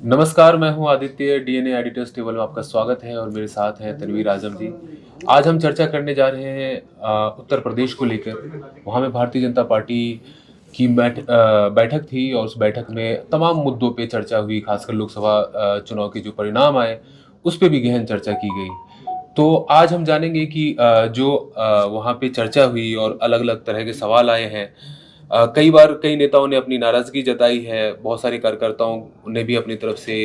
नमस्कार, मैं हूं आदित्य। डीएनए एडिटर्स टेबल में आपका स्वागत है और मेरे साथ हैं तनवीर आजम जी। आज हम चर्चा करने जा रहे हैं उत्तर प्रदेश को लेकर। वहां में भारतीय जनता पार्टी की बैठक थी और उस बैठक में तमाम मुद्दों पे चर्चा हुई, खासकर लोकसभा चुनाव के जो परिणाम आए उस पे भी गहन चर्चा की गई। तो आज हम जानेंगे कि जो वहाँ पे चर्चा हुई और अलग-अलग तरह के सवाल आए हैं। कई बार कई नेताओं ने अपनी नाराज़गी जताई है, बहुत सारे कार्यकर्ताओं ने भी अपनी तरफ से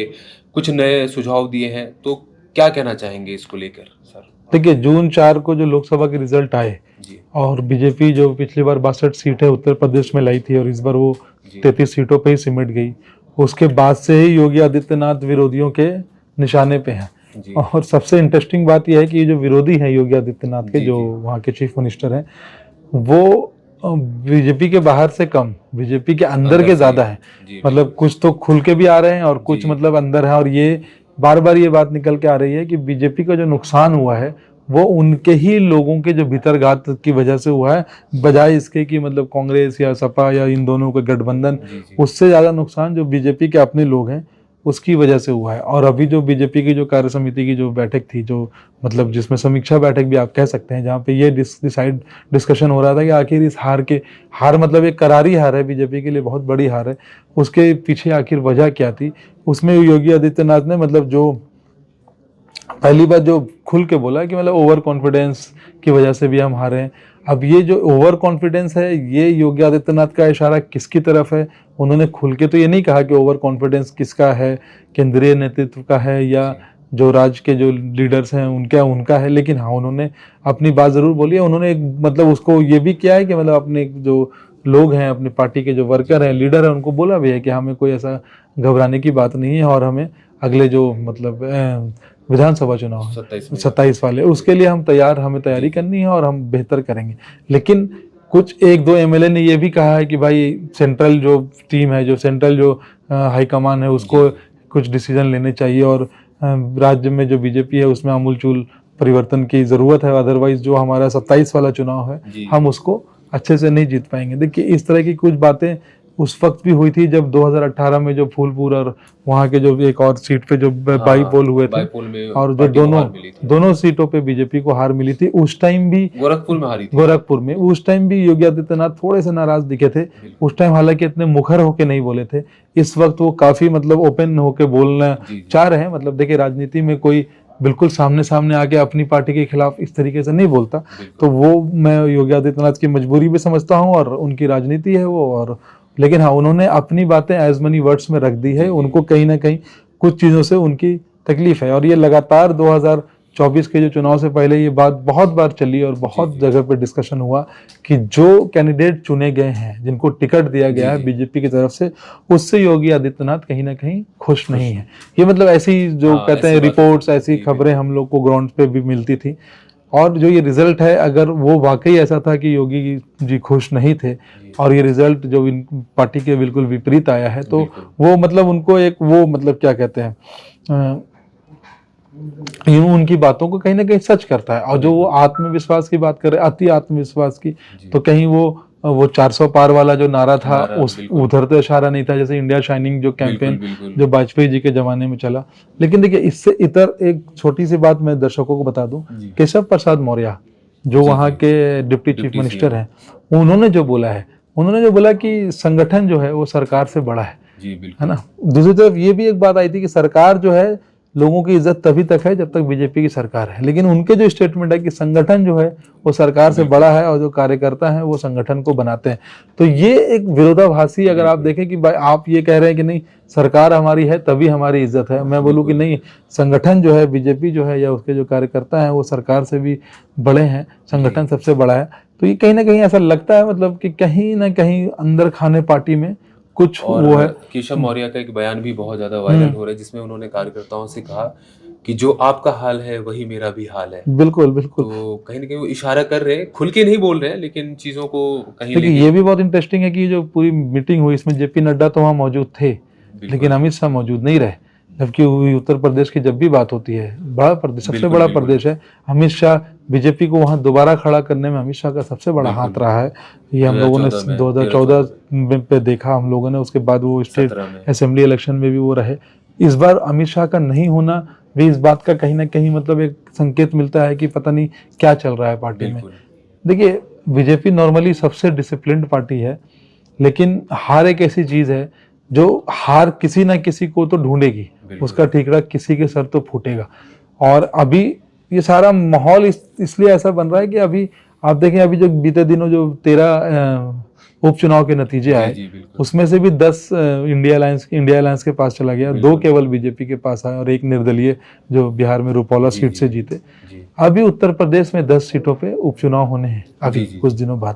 कुछ नए सुझाव दिए हैं। तो क्या कहना चाहेंगे इसको लेकर सर? देखिए, जून 4 को जो लोकसभा के रिजल्ट आए जी, और बीजेपी जो पिछली बार 62 सीटें उत्तर प्रदेश में लाई थी और इस बार वो जी, 33 सीटों पे ही सिमट गई। उसके बाद से ही योगी आदित्यनाथ विरोधियों के निशाने पे हैं। जी, और सबसे इंटरेस्टिंग बात यह है कि ये जो विरोधी हैं योगी आदित्यनाथ के, जी, जो जी, वहाँ के चीफ मिनिस्टर हैं, वो बीजेपी के बाहर से कम बीजेपी के अंदर अंदर के से ज़्यादा हैं। जी, मतलब बिल्कुल। कुछ तो खुल के भी आ रहे हैं और कुछ जी, मतलब अंदर है। और ये बार बार ये बात निकल के आ रही है कि बीजेपी का जो नुकसान हुआ है वो उनके ही लोगों के जो भीतरघात की वजह से हुआ है, बजाय इसके कि मतलब कांग्रेस या सपा या इन दोनों का गठबंधन। जी, जी, उससे ज़्यादा नुकसान जो बीजेपी के अपने लोग हैं उसकी वजह से हुआ है। और अभी जो बीजेपी की जो कार्य समिति की जो बैठक थी, जो मतलब जिसमें समीक्षा बैठक भी आप कह सकते हैं, जहाँ पे ये डिस्कशन हो रहा था कि आखिर इस हार मतलब एक करारी हार है, बीजेपी के लिए बहुत बड़ी हार है, उसके पीछे आखिर वजह क्या थी। उसमें योगी आदित्यनाथ ने मतलब जो पहली बात जो खुल के बोला कि मतलब ओवर कॉन्फिडेंस की वजह से भी हम हारे हैं। अब ये जो ओवर कॉन्फिडेंस है, ये योगी आदित्यनाथ का इशारा किसकी तरफ है? उन्होंने खुल के तो ये नहीं कहा कि ओवर कॉन्फिडेंस किसका है, केंद्रीय नेतृत्व का है या जी, जो राज्य के जो लीडर्स हैं उनका उनका है। लेकिन हाँ, उन्होंने अपनी बात जरूर बोली है। उन्होंने एक मतलब उसको ये भी किया है कि मतलब अपने जो लोग हैं, अपनी पार्टी के जो जी, वर्कर हैं, जी, लीडर हैं, उनको बोला भी है कि हमें कोई ऐसा घबराने की बात नहीं है और हमें अगले जो मतलब विधानसभा चुनाव है 27 में जो 27 वाले, उसके लिए हम हमें जी, तैयारी जी, करनी है और हम बेहतर करेंगे। लेकिन कुछ एक दो एमएलए ने ये भी कहा है कि भाई सेंट्रल जो टीम है, जो सेंट्रल जो हाईकमान है, जी, उसको जी, कुछ डिसीजन लेने चाहिए और राज्य में जो बीजेपी है उसमें आमूलचूल परिवर्तन की ज़रूरत है। अदरवाइज जो हमारा 27 वाला चुनाव है, जी, हम उसको अच्छे से नहीं जीत पाएंगे। देखिए, इस तरह की कुछ बातें उस वक्त भी हुई थी जब 2018 में जो फूलपुर और वहाँ के जो एक और सीट पे जो बाई हाँ, पोल हुए थे, बाईपोल में और जो पार्टी को दोनों हार मिली थी। दोनों सीटों पे बीजेपी को हार मिली थी, उस टाइम भी गोरखपुर में हारी थी। गोरखपुर में, उस टाइम भी योगी आदित्यनाथ थोड़े से नाराज दिखे थे। बिल्कुल, उस टाइम हालांकि इतने मुखर होके नहीं बोले थे। इस वक्त वो काफी मतलब ओपन होके बोलना जी, जी, चाह रहे हैं। मतलब देखिए, राजनीति में कोई बिल्कुल सामने सामने आके अपनी पार्टी के खिलाफ इस तरीके से नहीं बोलता। बिल्कुल। तो वो मैं योगी आदित्यनाथ की मजबूरी भी समझता हूँ और उनकी राजनीति है वो। और लेकिन हाँ, उन्होंने अपनी बातें एज मनी वर्ड्स में रख दी है। जी, जी, उनको कहीं ना कहीं कुछ चीज़ों से उनकी तकलीफ है और ये लगातार 2024 के जो चुनाव से पहले ये बात बहुत बार चली और जी, बहुत जी, जगह पे डिस्कशन हुआ कि जो कैंडिडेट चुने गए हैं, जिनको टिकट दिया जी, गया है जी, बीजेपी की तरफ से, उससे योगी आदित्यनाथ कहीं ना कहीं खुश नहीं खुश है। नहीं। ये मतलब ऐसी जो हाँ, कहते ऐसी हैं बात हो रिपोर्ट्स, सकती है। ऐसी जी, खबरें बिल्कुल। हम लोग को ग्राउंड पे भी मिलती थी। और जो ये रिजल्ट है, अगर वो वाकई ऐसा था कि योगी जी खुश नहीं थे जी, और ये रिजल्ट जो इन पार्टी के बिल्कुल विपरीत आया है, तो बिल्कुल। वो मतलब उनको एक वो मतलब क्या कहते हैं, अ, यूं उनकी बातों को कहीं ना कहीं सच करता है। और जो वो बिल्कुल। आत्मविश्वास की बात कर रहे, अति आत्मविश्वास की, जी, तो कहीं वो 400 पार वाला जो नारा था, नारा उस बिल्कुल, उधर तो इशारा नहीं था, जैसे इंडिया शाइनिंग जो बिल्कुल, कैंपेन बिल्कुल। जो वाजपेयी जी के जमाने में चला। लेकिन देखिए, इससे इतर एक छोटी सी बात मैं दर्शकों को बता दूं। जी, केशव प्रसाद मौर्य, जो जी, वहाँ जी। के deputy chief deputy minister CM. हैं, उन्होंने जो बोला कि संगठन जो है वो सरकार से बड़ा जी, है बिल्कुल। ना। दूसरी तरफ ये भी एक बात आई थी कि सरकार जो है, लोगों की इज्जत तभी तक है जब तक बीजेपी की सरकार है। लेकिन उनके जो स्टेटमेंट है कि संगठन जो है वो सरकार से बिल्कुल, बड़ा है और जो कार्यकर्ता है वो संगठन को बनाते हैं। तो ये एक विरोधाभासी, अगर आप बिल्कुल, देखें कि भाई आप ये कह रहे हैं कि नहीं, सरकार हमारी है तभी हमारी इज्जत है, मैं बोलूँ कि बिल्कुल। नहीं, संगठन जो है बीजेपी जो है या उसके जो कार्यकर्ता हैं वो सरकार से भी बड़े हैं, जी। संगठन सबसे बड़ा है। तो ये कहीं ना कहीं ऐसा लगता है मतलब कि कहीं ना कहीं अंदर खाने पार्टी में कुछ और वो है। केशव मौर्य का एक बयान भी बहुत ज़्यादा वायरल हम्म, हो रहा है, जिसमें उन्होंने कार्यकर्ताओं से कहा कि जो आपका हाल है, वही मेरा भी हाल है। बिल्कुल बिल्कुल। तो कहीं न कहीं वो इशारा कर रहे हैं, खुल के नहीं बोल रहे हैं, लेकिन चीज़ों को कहीं देखिए, लेके ये भी बहुत इंटरेस्टिंग है कि जो पूरी मीटिंग हुई, इसमें जेपी नड्डा तो वहाँ मौजूद थे, लेकिन बिल्कुल, अमित शाह मौजूद नहीं रहे। जबकि उत्तर प्रदेश की जब भी बात होती है, बड़ा प्रदेश, सबसे बिल्कुल, बड़ा बिल्कुल, प्रदेश है। अमित शाह, बीजेपी को वहाँ दोबारा खड़ा करने में अमित शाह का सबसे बड़ा बिल्कुल। हाथ रहा है। ये हम लोगों ने 2014 में, 2014 13-14 में पे देखा हम लोगों ने। उसके बाद वो स्टेट 17 में। असेंबली इलेक्शन में भी वो रहे। इस बार अमित शाह का नहीं होना भी इस बात का कहीं ना कहीं मतलब एक संकेत मिलता है कि पता नहीं क्या चल रहा है पार्टी में। बिल्कुल देखिए, बीजेपी नॉर्मली सबसे डिसिप्लिन्ड पार्टी है, लेकिन हार एक ऐसी चीज है जो हार किसी ना किसी को तो ढूंढेगी, बिल्कुल। उसका ठीकरा किसी के सर तो फूटेगा। और अभी ये सारा माहौल इसलिए ऐसा बन रहा है कि अभी आप देखें, अभी जो बीते दिनों जो 13 उपचुनाव के नतीजे जी आए, जी बिल्कुल उसमें से भी 10 इंडिया अलायंस के पास चला गया, 2 बिल्कुल। केवल बीजेपी के पास आए और 1 निर्दलीय जो बिहार में रुपौला जी सीट जी से जीते। जी अभी उत्तर प्रदेश में 10 सीटों पे उपचुनाव होने हैं अभी जी जी कुछ दिनों बाद।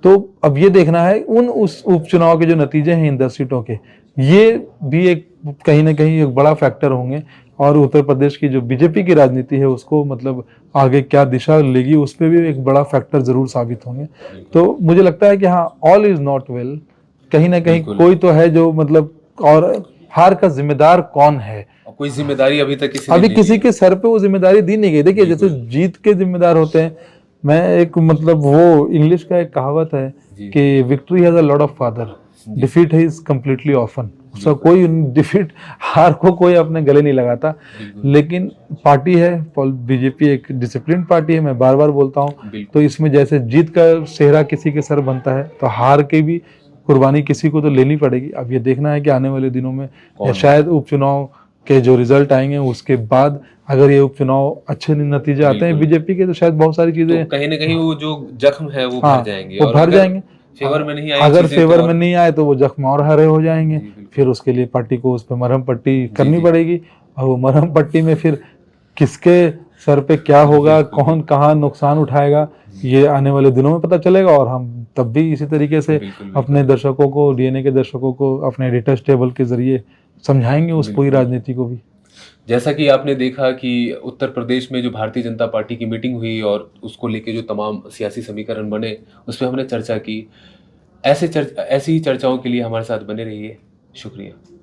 तो अब ये देखना है उस उपचुनाव के जो नतीजे हैं इन 10 सीटों के, ये भी एक कहीं ना कहीं एक बड़ा फैक्टर होंगे और उत्तर प्रदेश की जो बीजेपी की राजनीति है उसको मतलब आगे क्या दिशा लेगी उस पर भी एक बड़ा फैक्टर जरूर साबित होंगे। तो मुझे लगता है कि हाँ, ऑल इज नॉट वेल, कहीं ना कहीं बिल्कुल। कोई तो है जो मतलब, और हार का जिम्मेदार कौन है, और कोई जिम्मेदारी अभी तक किसी ने अभी नहीं किसी ली। के सर पे वो जिम्मेदारी दी नहीं गई। देखिए, जैसे बिल्कुल। जीत के जिम्मेदार होते हैं, मैं एक मतलब वो इंग्लिश का एक कहावत है जी कि victory has a lot of father, जी डिफीट इज कंप्लीटली ऑफन। उसका बिल्कुल कोई डिफीट, हार को कोई अपने गले नहीं लगाता। बिल्कुल लेकिन पार्टी है, बीजेपी एक डिसिप्लिन पार्टी है, मैं बार बार बोलता हूँ। तो बिल्कुल इसमें जैसे जीत का सेहरा किसी के सर बनता है, तो हार की भी कुर्बानी किसी को तो लेनी पड़ेगी। अब ये देखना है कि आने वाले दिनों में कौन या शायद उपचुनाव के जो रिजल्ट आएंगे उसके बाद अगर ये उपचुनाव अच्छे नतीजे आते हैं बिल्कुल। बीजेपी के, तो शायद बहुत सारी तो चीजें, कहीं ना कहीं वो जो जख्म है वो भर हाँ, जाएंगे, वो और भर अगर जाएंगे। फेवर में नहीं आई अगर चीजें तो फेवर और में नहीं आए तो वो जख्म और हरे हो जाएंगे। जी बिल्कुल फिर उसके लिए पार्टी को उस पर मरहम पट्टी जी करनी जी पड़ेगी, और वो मरहम पट्टी में फिर किसके सर पे क्या होगा, बिल्कुल कौन बिल्कुल कहाँ नुकसान उठाएगा, ये आने वाले दिनों में पता चलेगा। और हम तब भी इसी तरीके से बिल्कुल अपने बिल्कुल दर्शकों को, डीएनए के दर्शकों को अपने एडिटर्स टेबल के जरिए समझाएंगे उस पूरी बिल्कुल। राजनीति को भी। जैसा कि आपने देखा कि उत्तर प्रदेश में जो भारतीय जनता पार्टी की मीटिंग हुई और उसको लेके जो तमाम सियासी समीकरण बने, उस पर हमने चर्चा की। ऐसी ही चर्चाओं के लिए हमारे साथ बने रहिए। शुक्रिया।